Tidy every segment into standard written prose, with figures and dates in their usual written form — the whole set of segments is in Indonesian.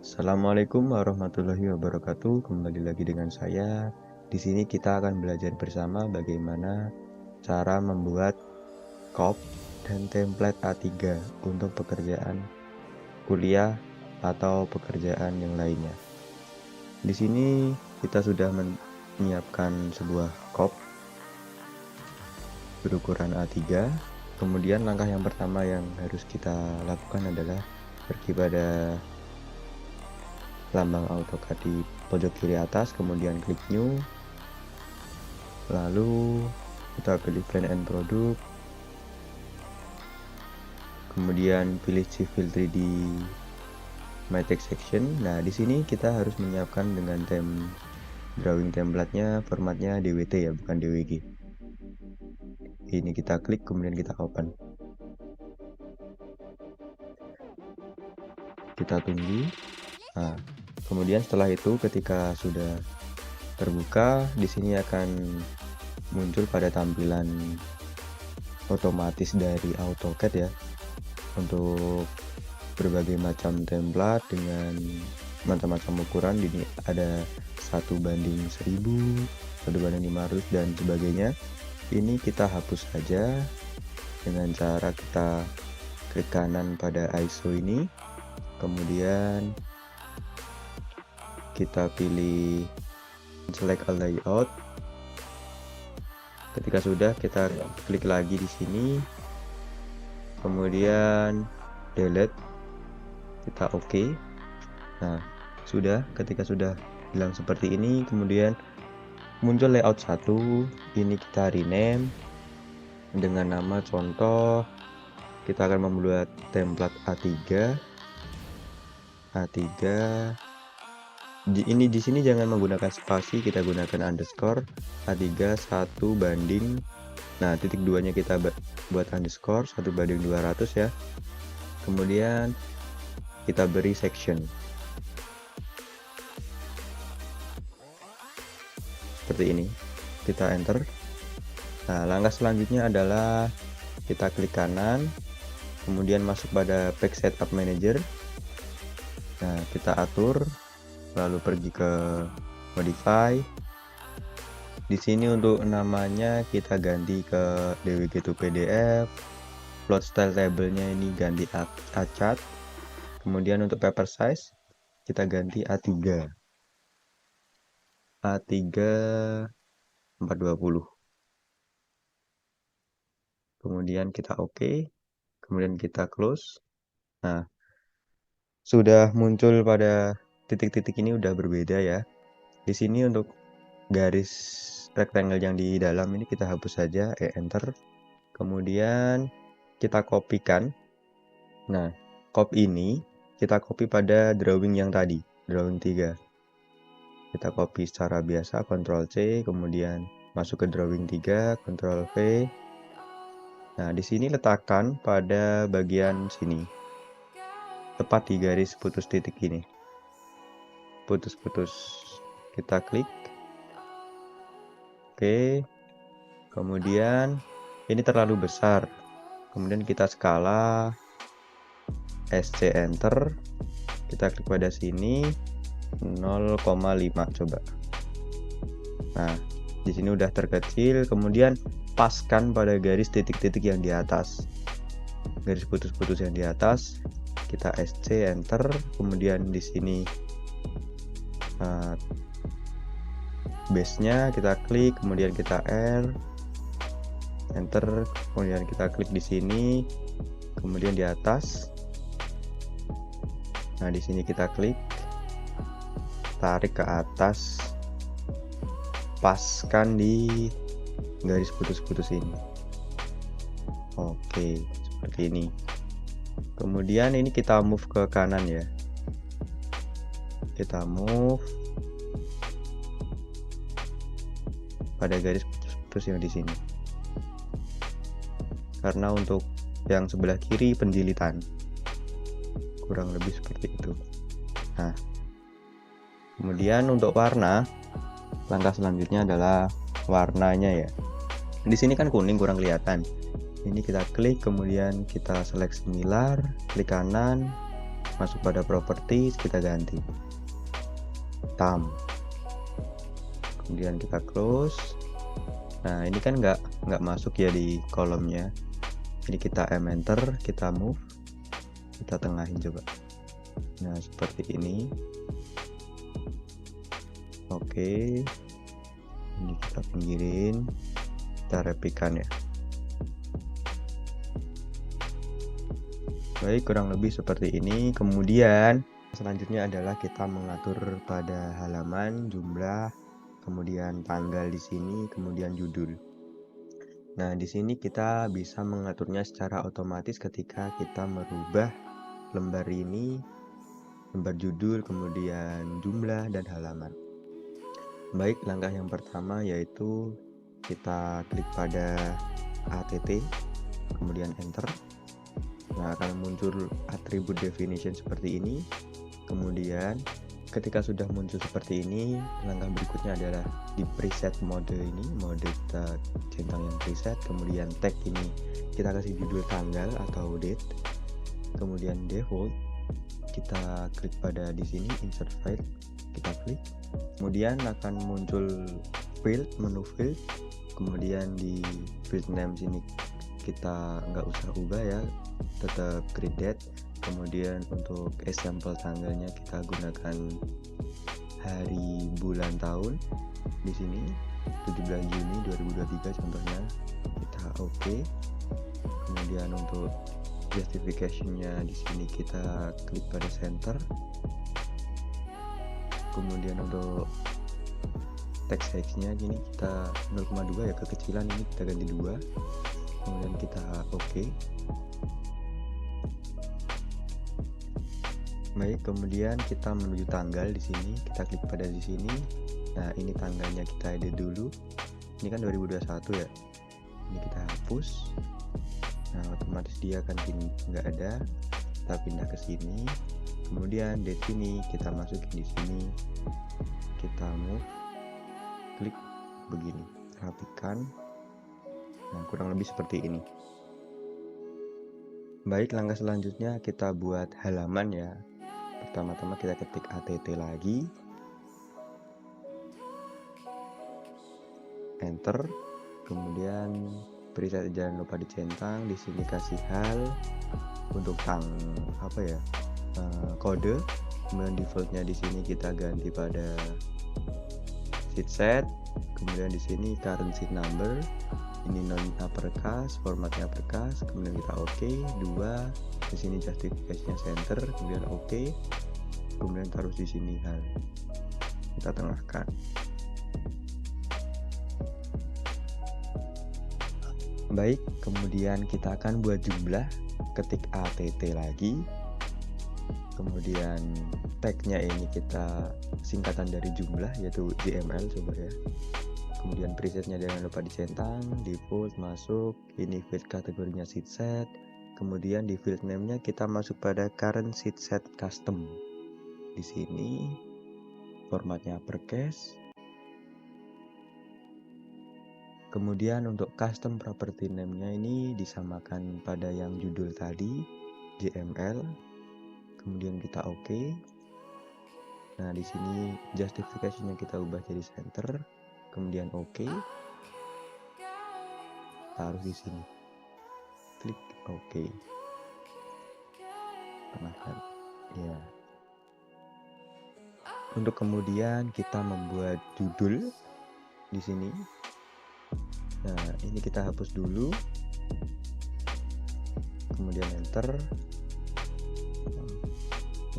Assalamualaikum warahmatullahi wabarakatuh. Kembali lagi dengan saya. Di sini kita akan belajar bersama bagaimana cara membuat cop dan template A3 untuk pekerjaan kuliah atau pekerjaan yang lainnya. Di sini kita sudah menyiapkan sebuah cop berukuran A3. Kemudian langkah yang pertama yang harus kita lakukan adalah pergi pada lambang AutoCAD di pojok kiri atas, kemudian klik new, lalu kita pilih plan and product, kemudian pilih Civil 3D My Text Section. Nah, di sini kita harus menyiapkan dengan drawing template-nya, formatnya DWT ya, bukan DWG. Ini kita klik, kemudian kita open. Kita tunggu. Nah, kemudian setelah itu ketika sudah terbuka, di sini akan muncul pada tampilan otomatis dari AutoCAD ya, untuk berbagai macam template dengan macam-macam ukuran. Ini ada 1:1000, 1:500 dan sebagainya. Ini kita hapus saja dengan cara kita klik kanan pada ISO ini, kemudian kita pilih select a layout. Ketika sudah, kita klik lagi di sini, kemudian delete, kita OK. Nah, sudah. Ketika sudah bilang seperti ini, kemudian muncul layout 1. Ini kita rename dengan nama contoh. Kita akan membuat template A3. Di sini jangan menggunakan spasi, kita gunakan underscore. A3 1:. Nah, titik 2-nya kita buat underscore 1:200 ya. Kemudian kita beri section seperti ini, kita enter. Nah, langkah selanjutnya adalah kita klik kanan, kemudian masuk pada Page Setup Manager. Nah, kita atur, lalu pergi ke modify. Di sini untuk namanya kita ganti ke DWG to PDF. Plot style labelnya ini ganti achat. Kemudian untuk paper size kita ganti A3 420. Kemudian kita OK, kemudian kita close. Nah, sudah muncul pada titik-titik ini udah berbeda ya. Di sini untuk garis rectangle yang di dalam ini kita hapus saja, enter. Kemudian kita kopikan. Nah, copy ini kita copy pada drawing yang tadi, drawing 3. Kita copy secara biasa, Ctrl C, kemudian masuk ke drawing 3, Ctrl V. Nah, di sini letakkan pada bagian sini, tepat di garis putus titik ini. Putus-putus kita klik. Oke. Kemudian ini terlalu besar. Kemudian kita skala SC enter. Kita klik pada sini 0,5 coba. Nah, di sini udah terkecil. Kemudian paskan pada garis titik-titik yang di atas. Garis putus-putus yang di atas. Kita SC enter. Kemudian di sini base-nya kita klik, kemudian kita R, enter, kemudian kita klik di sini, kemudian di atas. Nah, di sini kita klik, tarik ke atas, paskan di garis putus-putus ini. Oke, seperti ini. Kemudian ini kita move ke kanan ya. Kita move pada garis putus-putus yang di sini. Karena untuk yang sebelah kiri penjilitan. Kurang lebih seperti itu. Nah, kemudian untuk warna, langkah selanjutnya adalah warnanya ya. Di sini kan kuning kurang kelihatan. Ini kita klik, kemudian kita select similar, klik kanan, masuk pada properties, kita ganti thumb, kemudian kita close. Nah ini kan nggak masuk ya di kolomnya, ini kita enter, kita move, kita tengahin coba. Nah seperti ini. Oke, ini kita pinggirin, kita repikan ya. Baik, kurang lebih seperti ini. Kemudian selanjutnya adalah kita mengatur pada halaman, jumlah, kemudian tanggal di sini, kemudian judul. Nah, di sini kita bisa mengaturnya secara otomatis ketika kita merubah lembar ini, lembar judul, kemudian jumlah dan halaman. Baik, langkah yang pertama yaitu kita klik pada ATT, kemudian enter. Nah, akan muncul atribut definition seperti ini. Kemudian ketika sudah muncul seperti ini, langkah berikutnya adalah di preset mode ini, mode kita centang yang preset. Kemudian tag ini kita kasih judul tanggal atau date. Kemudian default kita klik pada di sini insert file, kita klik. Kemudian akan muncul field, menu field. Kemudian di field name sini kita nggak usah ubah ya, tetap create date. Kemudian untuk example tanggalnya kita gunakan hari, bulan, tahun. Di sini 17 Juni 2023 contohnya, kita oke. Kemudian untuk justification-nya di sini kita klik pada center. Kemudian untuk text size-nya gini kita 0,2 ya, kekecilan, ini kita ganti 2. Kemudian kita oke. Baik, kemudian kita menuju tanggal di sini, kita klik pada di sini. Nah, ini tanggalnya kita edit dulu. Ini kan 2021 ya. Ini kita hapus. Nah, otomatis dia akan nggak ada. Kita pindah ke sini. Kemudian date ini kita masukin di sini. Kita move, klik begini, rapikan. Nah, kurang lebih seperti ini. Baik, langkah selanjutnya kita buat halaman ya. Pertama-tama kita ketik ATT lagi, enter, kemudian preset jangan lupa dicentang. Di sini kasih hal untuk kode. Kemudian defaultnya di sini kita ganti pada sheet set. Kemudian di sini current sheet number, ini non uppercase, formatnya uppercase. Kemudian kita oke. 2 di sini justification center, kemudian oke. Kemudian taruh di sini hal, kita tengahkan. Baik, kemudian kita akan buat jumlah, ketik ATT lagi. Kemudian tagnya ini kita singkatan dari jumlah yaitu JML coba ya. Kemudian presetnya jangan lupa dicentang, default masuk, ini field kategorinya sheet set. Kemudian di field name-nya kita masuk pada current sheet set custom. Di sini formatnya uppercase. Kemudian untuk custom property name-nya ini disamakan pada yang judul tadi, JML. Kemudian kita oke. Nah, di sini justification-nya kita ubah jadi center. Kemudian oke. Taruh di sini. Klik oke. Tengahkan. Ya. Untuk kemudian kita membuat judul di sini. Nah, ini kita hapus dulu. Kemudian enter.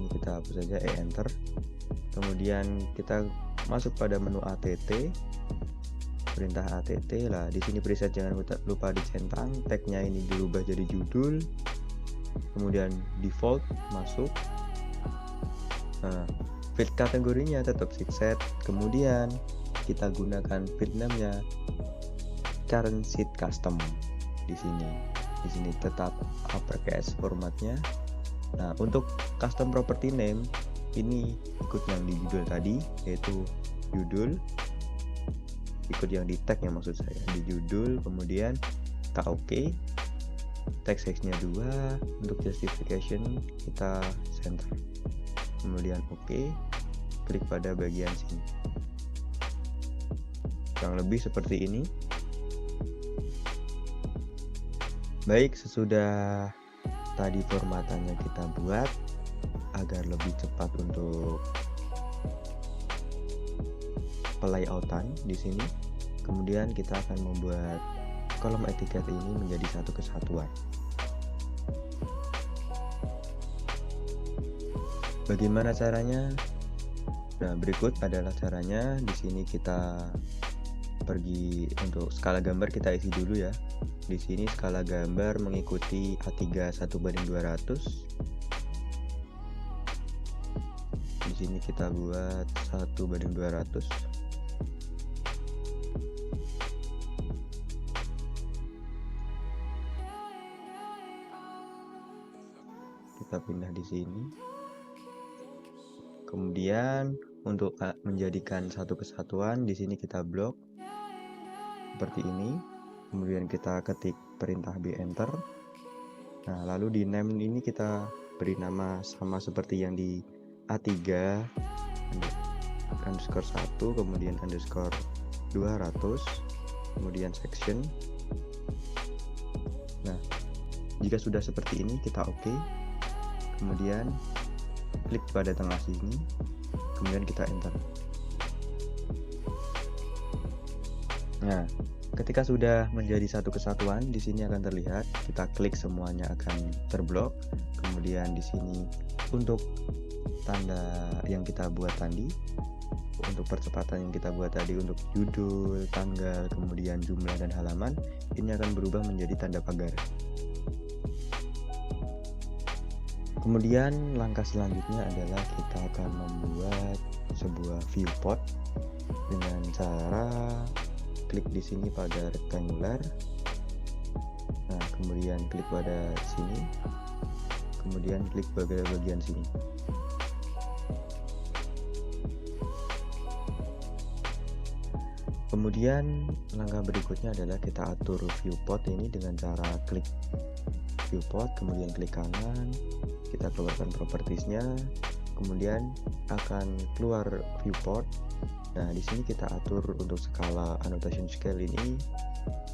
Ini kita hapus saja, enter. Kemudian kita masuk pada menu ATT. Perintah ATT lah. Di sini preset jangan lupa dicentang. Tagnya ini dirubah jadi judul. Kemudian default masuk. Nah, field kategorinya tetap sheet set. Kemudian kita gunakan field name-nya current sheet custom. Di sini tetap uppercase formatnya. Nah, untuk custom property name ini ikut yang di judul tadi, yaitu judul, ikut yang di tag ya maksud saya, di judul. Kemudian kita oke. text size-nya 2, untuk justification kita center, kemudian oke, klik pada bagian sini. Kurang lebih seperti ini. Baik, sesudah tadi formatannya kita buat agar lebih cepat untuk pelayoutan di sini. Kemudian kita akan membuat kolom etiket ini menjadi satu kesatuan. Bagaimana caranya? Nah, berikut adalah caranya. Di sini kita pergi untuk skala gambar, kita isi dulu ya. Di sini skala gambar mengikuti A3 1:200. Di sini kita buat 1:200. Kita pindah di sini. Kemudian untuk menjadikan satu kesatuan, di sini kita blok seperti ini. Kemudian kita ketik perintah B enter. Nah, lalu di name ini kita beri nama sama seperti yang di A3, underscore 1, kemudian underscore 200, kemudian section. Nah, jika sudah seperti ini kita oke. Kemudian klik pada tengah sini, kemudian kita enter. Nah, ketika sudah menjadi satu kesatuan, di sini akan terlihat. Kita klik semuanya akan terblok. Kemudian di sini untuk tanda yang kita buat tadi, untuk percepatan yang kita buat tadi, untuk judul, tanggal, kemudian jumlah dan halaman, ini akan berubah menjadi tanda pagar. Kemudian langkah selanjutnya adalah kita akan membuat sebuah viewport dengan cara klik di sini pada rectangular. Nah, kemudian klik pada sini, kemudian klik pada bagian sini. Kemudian langkah berikutnya adalah kita atur viewport ini dengan cara klik viewport, kemudian klik kanan, kita keluarkan propertiesnya, kemudian akan keluar viewport. Nah, di sini kita atur untuk skala annotation scale ini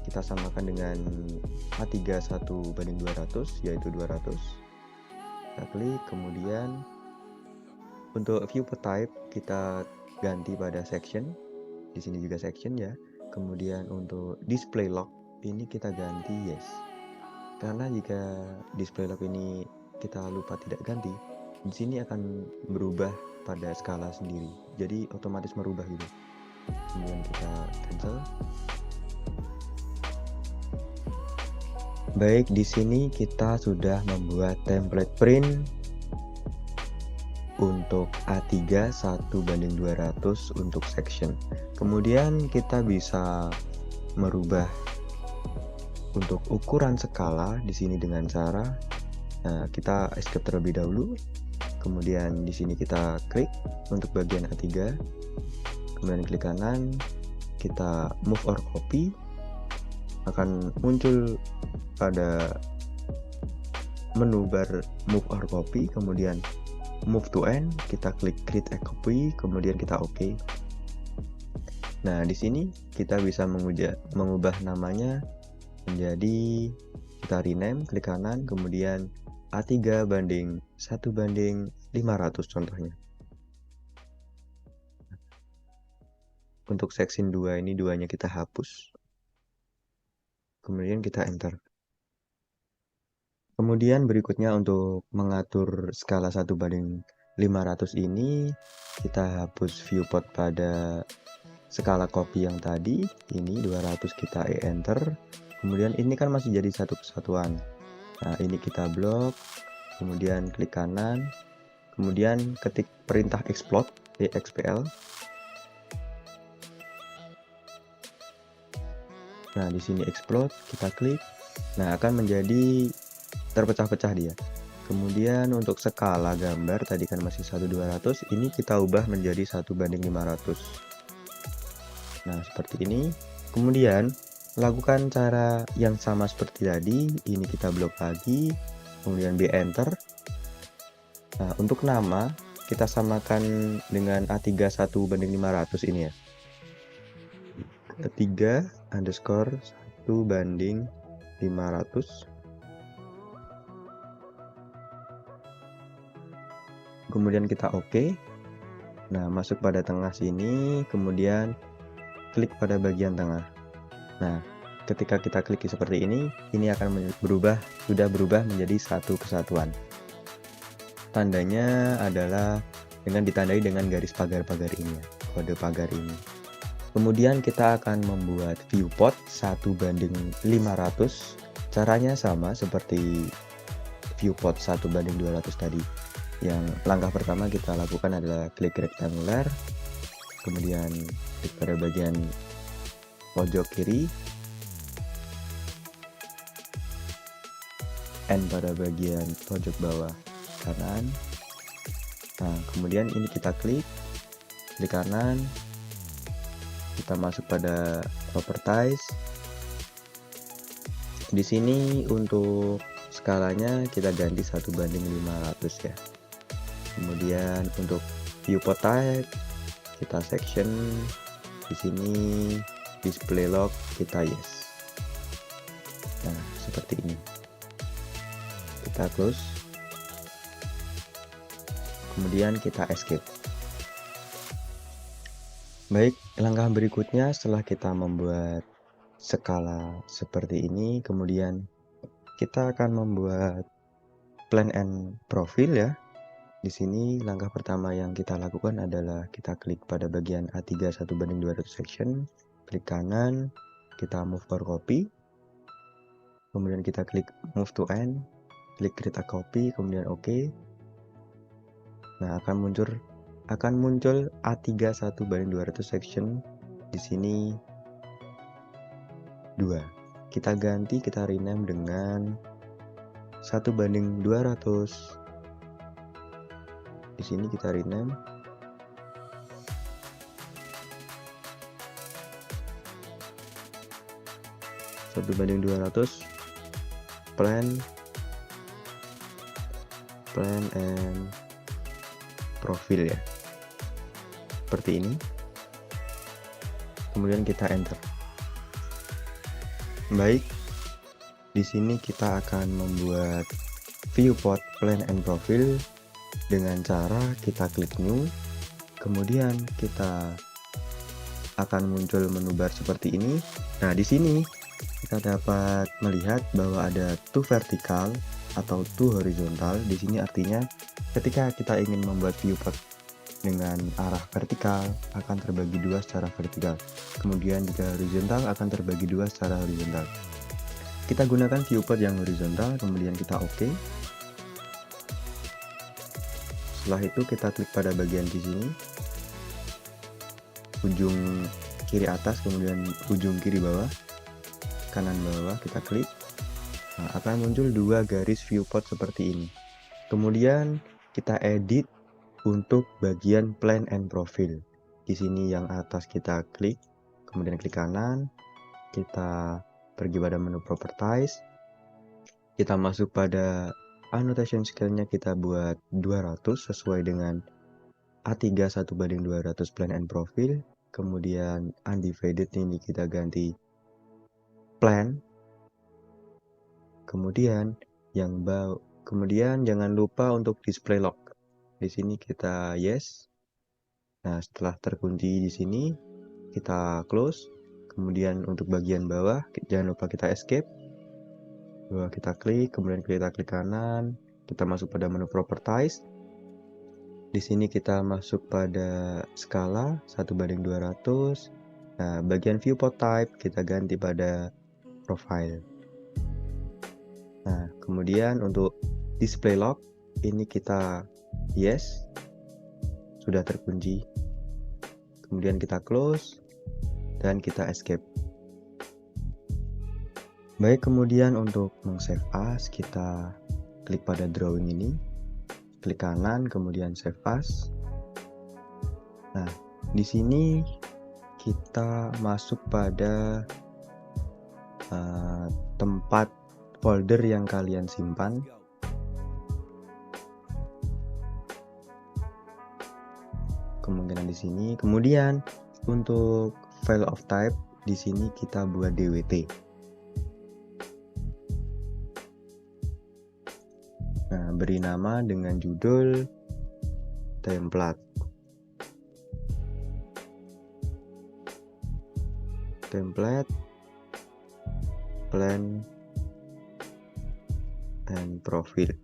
kita samakan dengan A3 1:200, yaitu 200. Kita klik, kemudian untuk viewport type kita ganti pada section. Di sini juga section ya. Kemudian untuk display lock ini kita ganti yes. Karena jika display lock ini kita lupa tidak ganti, di sini akan berubah pada skala sendiri. Jadi otomatis merubah gitu. Kemudian kita cancel. Baik, di sini kita sudah membuat template print untuk A3 1:200 untuk section. Kemudian kita bisa merubah untuk ukuran skala di sini dengan cara kita escape terlebih dahulu. Kemudian di sini kita klik untuk bagian A3. Kemudian klik kanan, kita move or copy. Akan muncul pada menu bar move or copy, kemudian move to end, kita klik create a copy, kemudian kita oke. Nah, di sini kita bisa mengubah namanya menjadi, kita rename, klik kanan, kemudian A3 banding 1:500 contohnya. Untuk section 2 ini duanya kita hapus. Kemudian kita enter. Kemudian berikutnya untuk mengatur skala 1:500 ini, kita hapus viewport pada skala copy yang tadi, ini 200 kita enter. Kemudian ini kan masih jadi satu kesatuan. Nah, ini kita blok, kemudian klik kanan, kemudian ketik perintah explode, expl. Nah, di sini explode, kita klik. Nah, akan menjadi terpecah-pecah dia. Kemudian untuk skala gambar tadi kan masih 1:200, ini kita ubah menjadi 1:500. Nah, seperti ini. Kemudian lakukan cara yang sama seperti tadi. Ini kita blok lagi, kemudian B enter. Nah, untuk nama kita samakan dengan A31/500 ini ya. A3_1/500. Kemudian kita oke. Nah, masuk pada tengah sini, kemudian klik pada bagian tengah. Nah, ketika kita klik seperti ini akan sudah berubah menjadi satu kesatuan. Tandanya adalah dengan ditandai dengan garis pagar-pagar ini ya, kode pagar ini. Kemudian kita akan membuat viewport 1:500. Caranya sama seperti viewport 1:200 tadi. Yang langkah pertama kita lakukan adalah klik rectangular, kemudian klik pada bagian pojok kiri, N pada bagian pojok bawah kanan. Nah, kemudian ini kita klik kanan, kita masuk pada properties. Di sini untuk skalanya kita ganti 1:500 ya. Kemudian untuk viewport type kita section, di sini display log kita yes. Nah, seperti ini. Kita close. Kemudian kita escape. Baik, langkah berikutnya setelah kita membuat skala seperti ini, kemudian kita akan membuat plan and profile ya. Di sini langkah pertama yang kita lakukan adalah kita klik pada bagian A3 1:200 section, klik kanan, kita move for copy, kemudian kita klik move to end, klik create a copy, kemudian OK. Nah, akan muncul A3 1:200 section. Di sini 2. Kita ganti, kita rename dengan 1:200. Di sini kita rename (1:200) plan and profile ya. Seperti ini. Kemudian kita enter. Baik. Di sini kita akan membuat viewport plan and profile dengan cara kita klik new, kemudian kita akan muncul menu bar seperti ini. Nah, di sini kita dapat melihat bahwa ada to vertical atau to horizontal. Di sini artinya ketika kita ingin membuat viewport dengan arah vertikal akan terbagi dua secara vertikal. Kemudian jika horizontal akan terbagi dua secara horizontal. Kita gunakan viewport yang horizontal, kemudian kita oke. Setelah itu kita klik pada bagian di sini, ujung kiri atas, kemudian ujung kiri bawah, kanan bawah kita klik. Nah, akan muncul dua garis viewport seperti ini. Kemudian kita edit untuk bagian plan and profile. Di sini yang atas kita klik, kemudian klik kanan, kita pergi pada menu properties, kita masuk pada annotation scale-nya kita buat 200 sesuai dengan A3 1:200 plan and profile. Kemudian undivided ini kita ganti plan. Kemudian jangan lupa untuk display log. Di sini kita yes. Nah, setelah terkunci di sini kita close. Kemudian untuk bagian bawah jangan lupa kita escape. Bawah kita klik, kemudian kita klik kanan, kita masuk pada menu properties. Di sini kita masuk pada skala 1:200. Nah, bagian viewport type kita ganti pada profile. Nah, kemudian untuk display log ini kita yes, sudah terkunci. Kemudian kita close dan kita escape. Baik, kemudian untuk meng-save as kita klik pada drawing ini, klik kanan, kemudian save as. Nah, di sini kita masuk pada tempat folder yang kalian simpan. Kemungkinan di sini. Kemudian untuk file of type di sini kita buat DWT. Nah, beri nama dengan judul template. Template plan and profile.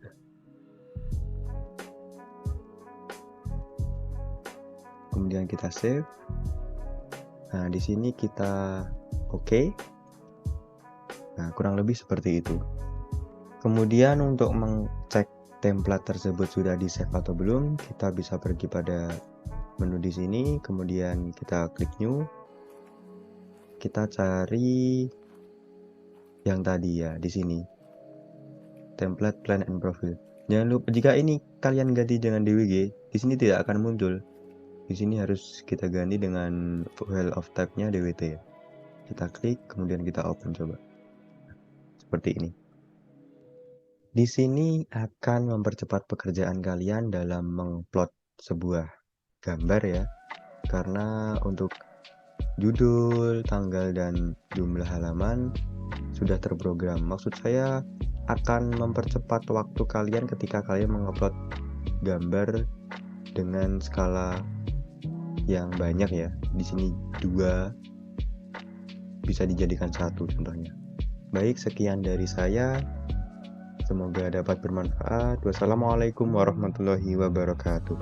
Kemudian kita save. Nah, di sini kita oke. Nah, kurang lebih seperti itu. Kemudian untuk mengecek template tersebut sudah di save atau belum, kita bisa pergi pada menu di sini, kemudian kita klik new. Kita cari yang tadi ya, di sini. Template plan and profile. Jangan lupa, jika ini kalian ganti dengan DWG, di sini tidak akan muncul. Di sini harus kita ganti dengan file of type-nya DWT ya. Kita klik, kemudian kita open coba. Seperti ini. Di sini akan mempercepat pekerjaan kalian dalam mengplot sebuah gambar ya. Karena untuk judul, tanggal, dan jumlah halaman sudah terprogram. Maksud saya akan mempercepat waktu kalian ketika kalian mengupload gambar dengan skala yang banyak ya. Di sini 2 bisa dijadikan 1 contohnya. Baik, sekian dari saya. Semoga dapat bermanfaat. Wassalamualaikum warahmatullahi wabarakatuh.